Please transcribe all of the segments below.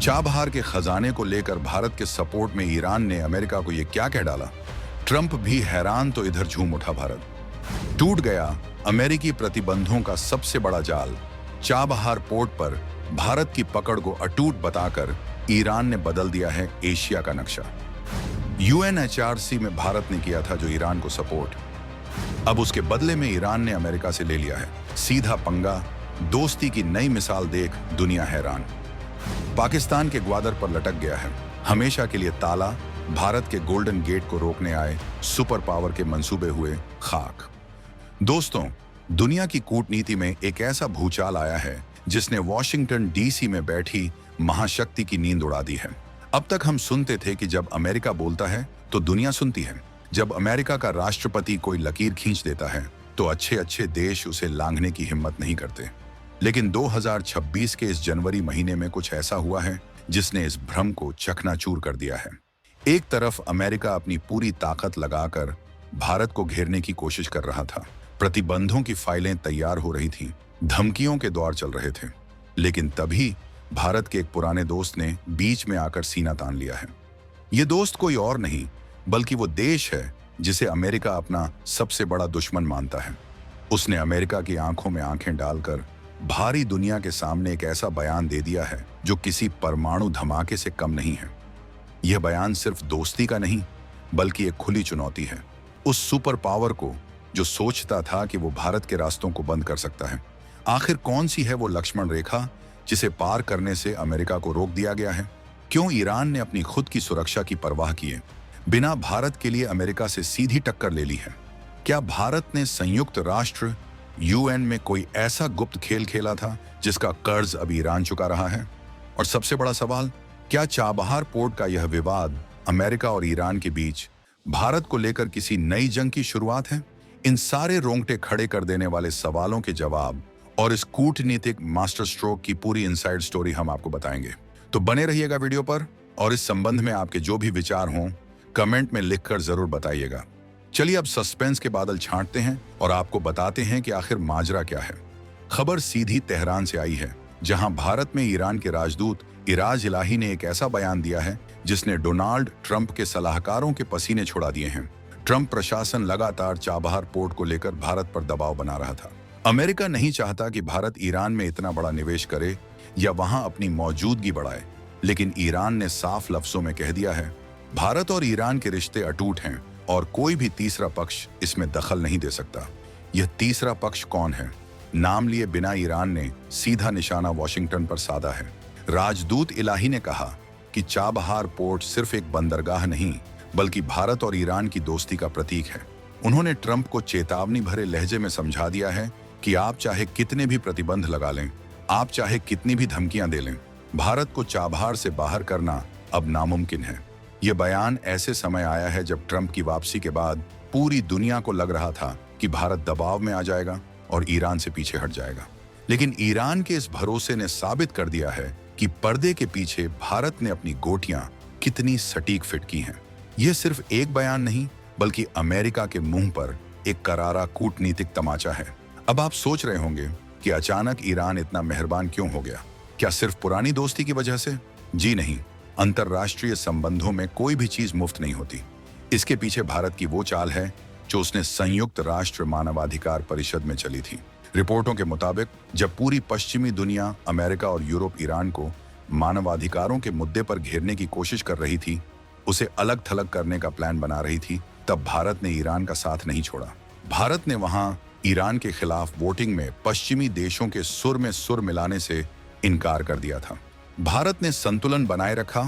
Chabahar के खजाने को लेकर भारत के सपोर्ट में ईरान ने अमेरिका को यह क्या कह डाला। ट्रंप भी हैरान तो इधर झूम उठा भारत। टूट गया अमेरिकी प्रतिबंधों का सबसे बड़ा जाल। चाबहार पोर्ट पर भारत की पकड़ को अटूट बताकर ईरान ने बदल दिया है एशिया का नक्शा। यूएनएचआरसी में भारत ने किया था जो ईरान को सपोर्ट, अब उसके बदले में ईरान ने अमेरिका से ले लिया है सीधा पंगा। दोस्ती की नई मिसाल देख दुनिया हैरान। पाकिस्तान के ग्वादर पर लटक गया है हमेशा के लिए ताला। भारत के गोल्डन गेट को रोकने आए सुपर पावर के मंसूबे हुए खाक। दोस्तों, दुनिया की कूटनीति में एक ऐसा भूचाल आया है जिसने वॉशिंगटन डीसी में बैठी महाशक्ति की नींद उड़ा दी है। अब तक हम सुनते थे कि जब अमेरिका बोलता है तो दुनिया सुनती है। जब अमेरिका का राष्ट्रपति कोई लकीर खींच देता है तो अच्छे अच्छे देश उसे लांघने की हिम्मत नहीं करते। लेकिन 2026 के इस जनवरी महीने में कुछ ऐसा हुआ है जिसने इस भ्रम को चकनाचूर कर दिया है। एक तरफ अमेरिका अपनी पूरी ताकत लगाकर भारत को घेरने की कोशिश कर रहा था। प्रतिबंधों की फाइलें तैयार हो रही थीं, धमकियों के दौर चल रहे थे। लेकिन तभी भारत के एक पुराने दोस्त ने बीच में आकर सीना तान लिया है। ये दोस्त कोई और नहीं बल्कि वो देश है जिसे अमेरिका अपना सबसे बड़ा दुश्मन मानता है। उसने अमेरिका की आंखों में आंखें डालकर भारी दुनिया के सामने एक ऐसा बयान दे दिया है जो किसी परमाणु धमाके से कम नहीं है। यह बयान सिर्फ दोस्ती का नहीं बल्कि एक खुली चुनौती है उस सुपर पावर को जो सोचता था कि वो भारत के रास्तों को बंद कर सकता है। आखिर कौन सी है वो लक्ष्मण रेखा जिसे पार करने से अमेरिका को रोक दिया गया है? क्यों ईरान ने अपनी खुद की सुरक्षा की परवाह किए बिना भारत के लिए अमेरिका से सीधी टक्कर ले ली है? क्या भारत ने संयुक्त राष्ट्र यूएन में कोई ऐसा गुप्त खेल खेला था जिसका कर्ज अब ईरान चुका रहा है? और सबसे बड़ा सवाल, क्या चाबहार पोर्ट का यह विवाद अमेरिका और ईरान के बीच भारत को लेकर किसी नई जंग की शुरुआत है? इन सारे रोंगटे खड़े कर देने वाले सवालों के जवाब और इस कूटनीतिक मास्टर स्ट्रोक की पूरी इनसाइड स्टोरी हम आपको बताएंगे। तो बने रहिएगा वीडियो पर और इस संबंध में आपके जो भी विचार हों कमेंट में लिखकर जरूर बताइएगा। चलिए अब सस्पेंस के बादल छांटते हैं और आपको बताते हैं कि आखिर माजरा क्या है। खबर सीधी तेहरान से आई है जहां भारत में ईरान के राजदूत इराज इलाही ने एक ऐसा बयान दिया है जिसने डोनाल्ड ट्रंप के सलाहकारों के पसीने छुड़ा दिए हैं। ट्रंप प्रशासन लगातार चाबहार पोर्ट को लेकर भारत पर दबाव बना रहा था। अमेरिका नहीं चाहता कि भारत ईरान में इतना बड़ा निवेश करे या वहां अपनी मौजूदगी बढ़ाए, लेकिन ईरान ने साफ लफ्जों में कह दिया है भारत और ईरान के रिश्ते अटूट हैं और कोई भी तीसरा पक्ष इसमें दखल नहीं दे सकता। यह तीसरा पक्ष कौन है? नाम लिए बिना ईरान ने सीधा निशाना वॉशिंगटन पर साधा है। राजदूत इलाही ने कहा कि चाबहार पोर्ट सिर्फ एक बंदरगाह नहीं बल्कि भारत और ईरान की दोस्ती का प्रतीक है। उन्होंने ट्रंप को चेतावनी भरे लहजे में समझा दिया है कि आप चाहे कितने भी प्रतिबंध लगा लें, आप चाहे कितनी भी धमकियां दे लें, भारत को चाबहार से बाहर करना अब नामुमकिन है। यह बयान ऐसे समय आया है जब ट्रंप की वापसी के बाद पूरी दुनिया को लग रहा था कि भारत दबाव में आ जाएगा और ईरान से पीछे हट जाएगा। लेकिन ईरान के इस भरोसे ने साबित कर दिया है कि पर्दे के पीछे भारत ने अपनी गोटियां कितनी सटीक फिट की हैं। यह सिर्फ एक बयान नहीं बल्कि अमेरिका के मुंह पर एक करारा कूटनीतिक तमाचा है। अब आप सोच रहे होंगे कि अचानक ईरान इतना मेहरबान क्यों हो गया? क्या सिर्फ पुरानी दोस्ती की वजह से? जी नहीं, अंतर्राष्ट्रीय संबंधों में कोई भी चीज मुफ्त नहीं होती। इसके पीछे भारत की वो चाल है जो उसने संयुक्त राष्ट्र मानवाधिकार परिषद में चली थी। रिपोर्टों के मुताबिक जब पूरी पश्चिमी दुनिया अमेरिका और यूरोप ईरान को मानवाधिकारों के मुद्दे पर घेरने की कोशिश कर रही थी, उसे अलग थलग करने का प्लान बना रही थी, तब भारत ने ईरान का साथ नहीं छोड़ा। भारत ने वहां ईरान के खिलाफ वोटिंग में पश्चिमी देशों के सुर में सुर मिलाने से इनकार कर दिया था। भारत ने संतुलन बनाए रखा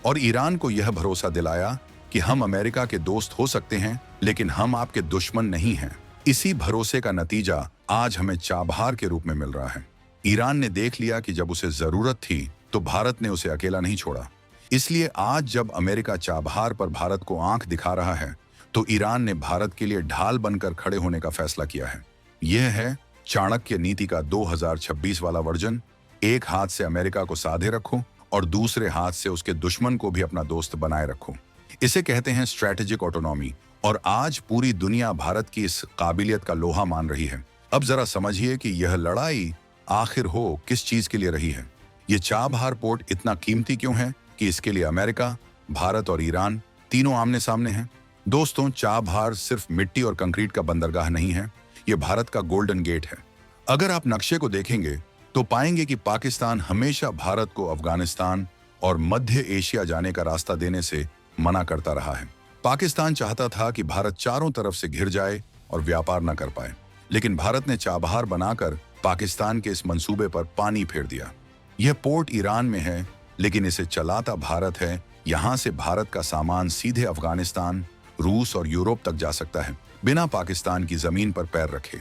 और ईरान को यह भरोसा दिलाया कि हम अमेरिका के दोस्त हो सकते हैं लेकिन हम आपके दुश्मन नहीं हैं। इसी भरोसे का नतीजा आज हमें चाबहार के रूप में मिल रहा है। ईरान ने देख लिया कि जब उसे जरूरत थी तो भारत ने उसे अकेला नहीं छोड़ा। इसलिए आज जब अमेरिका चाबहार पर भारत को आंख दिखा रहा है तो ईरान ने भारत के लिए ढाल बनकर खड़े होने का फैसला किया है। यह है चाणक्य नीति का 2026 वाला वर्जन। एक हाथ से अमेरिका को साधे रखो और दूसरे हाथ से उसके दुश्मन को भी अपना दोस्त बनाए रखो। इसे कहते हैं स्ट्रैटेजिक ऑटोनॉमी और आज पूरी दुनिया भारत की इस काबिलियत का लोहा मान रही है। अब जरा समझिए कि यह लड़ाई आखिर हो किस चीज के लिए रही है। ये चाबहार पोर्ट इतना कीमती क्यों है कि इसके लिए अमेरिका, भारत और ईरान तीनों आमने सामने हैं? दोस्तों, चाबहार सिर्फ मिट्टी और कंक्रीट का बंदरगाह नहीं है, ये भारत का गोल्डन गेट है। अगर आप नक्शे को देखेंगे तो पाएंगे कि पाकिस्तान हमेशा भारत को अफगानिस्तान और मध्य एशिया जाने का रास्ता देने से मना करता रहा है। पाकिस्तान चाहता था कि भारत चारों तरफ से घिर जाए और व्यापार न कर पाए, लेकिन भारत ने चाबहार बनाकर पाकिस्तान के इस मंसूबे पर पानी फेर दिया। यह पोर्ट ईरान में है, लेकिन इसे चलाता भारत है। यहाँ से भारत का सामान सीधे अफगानिस्तान, रूस और यूरोप तक जा सकता है, बिना पाकिस्तान की जमीन पर पैर रखे।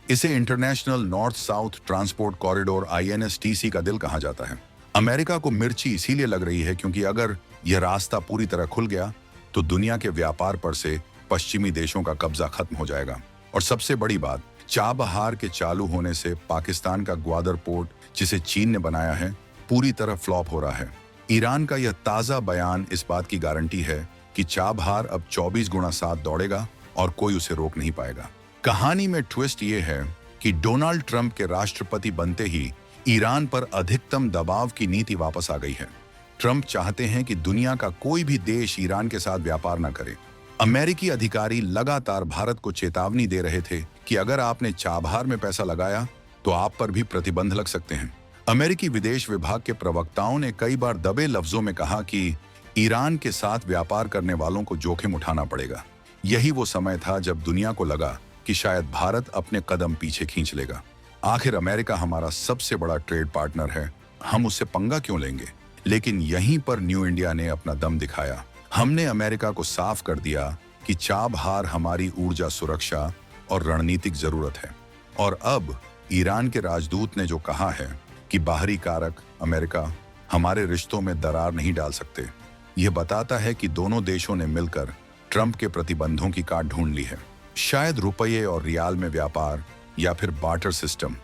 इसे international north south transport corridor INSTC का दिल कहा जाता है। अमेरिका को मिर्ची इसीलिए लग रही है क्योंकि अगर यह रास्ता पूरी तरह खुल गया तो दुनिया के व्यापार पर से पश्चिमी देशों का कब्जा खत्म हो जाएगा। और सबसे बड़ी बात, चाबहार के चालू होने से पाकिस्तान का ग्वादर पोर्ट, जिसे चीन ने बनाया है, पूरी तरह फ्लॉप हो रहा है। ईरान का यह ताजा बयान इस बात की गारंटी है कि चाबहार अब 24 गुणा 7 दौड़ेगा और कोई उसे रोक नहीं पाएगा। कहानी में ट्विस्ट ये है कि डोनाल्ड ट्रंप के राष्ट्रपति बनते ही ईरान पर अधिकतम दबाव की नीति वापस आ गई है। ट्रंप चाहते हैं कि दुनिया का कोई भी देश ईरान के साथ व्यापार न करे। अमेरिकी अधिकारी लगातार भारत को चेतावनी दे रहे थे कि अगर आपने चाबहार में पैसा लगाया तो आप पर भी प्रतिबंध लग सकते हैं। अमेरिकी विदेश विभाग के प्रवक्ताओं ने कई बार दबे लफ्जों में कहा कि ईरान के साथ व्यापार करने वालों को जोखिम उठाना पड़ेगा। यही वो समय था जब दुनिया को लगा कि शायद भारत अपने कदम पीछे खींच लेगा। आखिर अमेरिका हमारा सबसे बड़ा ट्रेड पार्टनर है, हम उससे पंगा क्यों लेंगे? लेकिन यहीं पर न्यू इंडिया ने अपना दम दिखाया। हमने अमेरिका को साफ कर दिया कि चाबहार हमारी ऊर्जा सुरक्षा और रणनीतिक जरूरत है। और अब ईरान के राजदूत ने जो कहा है कि बाहरी कारक अमेरिका हमारे रिश्तों में दरार नहीं डाल सकते, यह बताता है कि दोनों देशों ने मिलकर ट्रंप के प्रतिबंधों की काट ढूंढ ली है। शायद रुपये और रियाल में व्यापार या फिर बार्टर सिस्टम,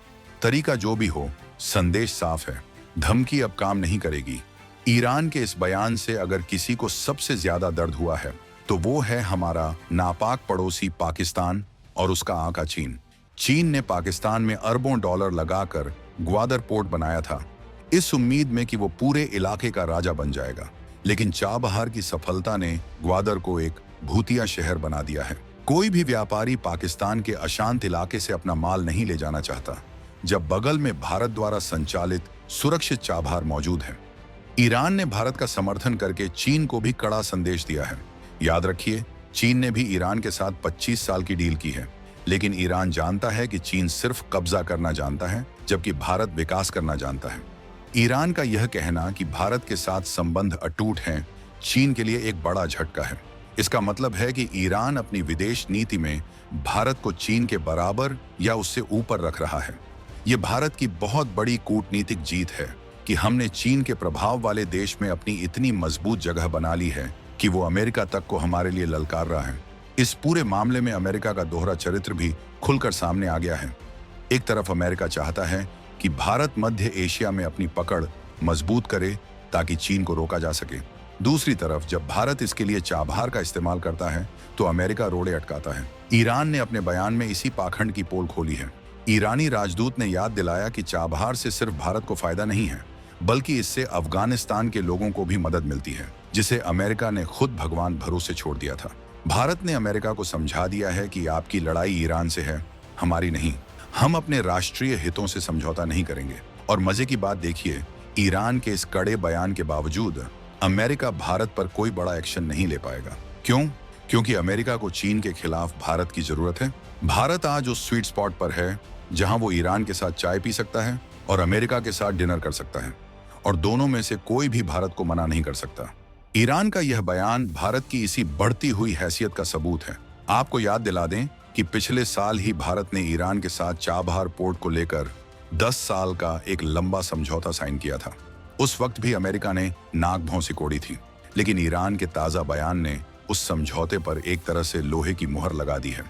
तरीका जो भी हो, संदेश साफ है, धमकी अब काम नहीं करेगी। ईरान के इस बयान से अगर किसी को सबसे ज्यादा दर्द हुआ है तो वो है हमारा नापाक पड़ोसी पाकिस्तान और उसका आका चीन। चीन ने पाकिस्तान में अरबों डॉलर लगाकर ग्वादर पोर्ट बनाया था, इस उम्मीद में कि वो पूरे इलाके का राजा बन जाएगा। लेकिन चाबहार की सफलता ने ग्वादर को एक भूतिया शहर बना दिया है। कोई भी व्यापारी पाकिस्तान के अशांत इलाके से अपना माल नहीं ले जाना चाहता, जब बगल में भारत द्वारा संचालित सुरक्षित चाबहार मौजूद है। ईरान ने भारत का समर्थन करके चीन को भी कड़ा संदेश दिया है। याद रखिए, चीन ने भी ईरान के साथ 25 साल की डील की है, लेकिन ईरान जानता है कि चीन सिर्फ कब्जा करना जानता है, जबकि भारत विकास करना जानता है। ईरान का यह कहना कि भारत के साथ संबंध अटूट हैं, चीन के लिए एक बड़ा झटका है। इसका मतलब है कि ईरान अपनी विदेश नीति में भारत को चीन के बराबर या उससे ऊपर रख रहा है। यह भारत की बहुत बड़ी कूटनीतिक जीत है कि हमने चीन के प्रभाव वाले देश में अपनी इतनी मजबूत जगह बना ली है कि वो अमेरिका तक को हमारे लिए ललकार रहा है। इस पूरे मामले में अमेरिका का दोहरा चरित्र भी खुलकर सामने आ गया है। एक तरफ अमेरिका चाहता है कि भारत मध्य एशिया में अपनी पकड़ मजबूत करे ताकि चीन को रोका जा सके। दूसरी तरफ जब भारत इसके लिए चाबहार का इस्तेमाल करता है तो अमेरिका रोड़े अटकाता है। ईरान ने अपने बयान में इसी पाखंड की पोल खोली है। ईरानी राजदूत ने याद दिलाया कि चाबहार से सिर्फ भारत को फायदा नहीं है, बल्कि इससे अफगानिस्तान के लोगों को भी मदद मिलती है, जिसे अमेरिका ने खुद भगवान भरोसे छोड़ दिया था। भारत ने अमेरिका को समझा दिया है कि आपकी लड़ाई ईरान से है, हमारी नहीं। हम अपने राष्ट्रीय हितों से समझौता नहीं करेंगे। और मजे की बात देखिए, ईरान के इस कड़े बयान के बावजूद अमेरिका भारत पर कोई बड़ा एक्शन नहीं ले पाएगा। क्यों? क्योंकि अमेरिका को चीन के खिलाफ भारत की जरूरत है। भारत आज उस स्वीट स्पॉट पर है जहां वो ईरान के साथ चाय पी सकता है और अमेरिका के साथ डिनर कर सकता है, और दोनों में से कोई भी भारत को मना नहीं कर सकता। ईरान का यह बयान भारत की इसी बढ़ती हुई हैसियत का सबूत है। आपको याद दिला दें कि पिछले साल ही भारत ने ईरान के साथ चाबहार पोर्ट को लेकर 10 साल का एक लंबा समझौता साइन किया था। उस वक्त भी अमेरिका ने नाक भौं सिकोड़ी थी, लेकिन ईरान के ताजा बयान ने उस समझौते पर एक तरह से लोहे की मुहर लगा दी है।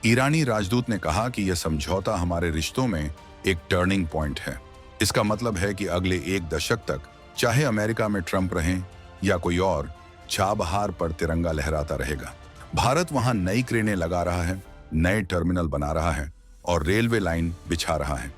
ईरानी राजदूत ने कहा कि यह समझौता हमारे रिश्तों में एक टर्निंग पॉइंट है। इसका मतलब है कि अगले 1 दशक तक, चाहे अमेरिका में ट्रंप रहें या कोई और, चाबहार पर तिरंगा लहराता रहेगा। भारत वहां नई क्रेनें लगा रहा है, नए टर्मिनल बना रहा है और रेलवे लाइन बिछा रहा है।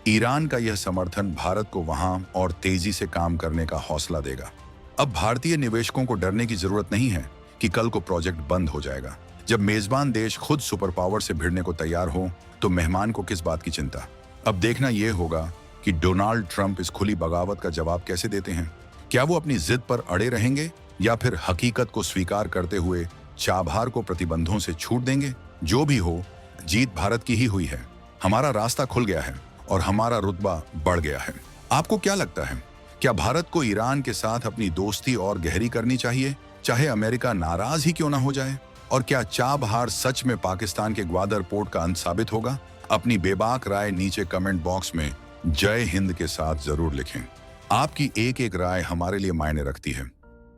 ईरान का यह समर्थन भारत को वहां और तेजी से काम करने का हौसला देगा। अब भारतीय निवेशकों को डरने की जरूरत नहीं है कि कल को प्रोजेक्ट बंद हो जाएगा। जब मेजबान देश खुद सुपर पावर से भिड़ने को तैयार हो तो मेहमान को किस बात की चिंता। अब देखना यह होगा कि डोनाल्ड ट्रंप इस खुली बगावत का जवाब कैसे देते हैं। क्या वो अपनी जिद पर अड़े रहेंगे या फिर हकीकत को स्वीकार करते हुए चाबहार को प्रतिबंधों से छूट देंगे। जो भी हो, जीत भारत की ही हुई है। हमारा रास्ता खुल गया है और हमारा रुतबा बढ़ गया है। आपको क्या लगता है, क्या भारत को ईरान के साथ अपनी दोस्ती और गहरी करनी चाहिए, चाहे अमेरिका नाराज ही क्यों ना हो जाए? और क्या चाबहार सच में पाकिस्तान के ग्वादर पोर्ट का अंत साबित होगा? अपनी बेबाक राय नीचे कमेंट बॉक्स में जय हिंद के साथ जरूर लिखें। आपकी एक एक राय हमारे लिए मायने रखती है।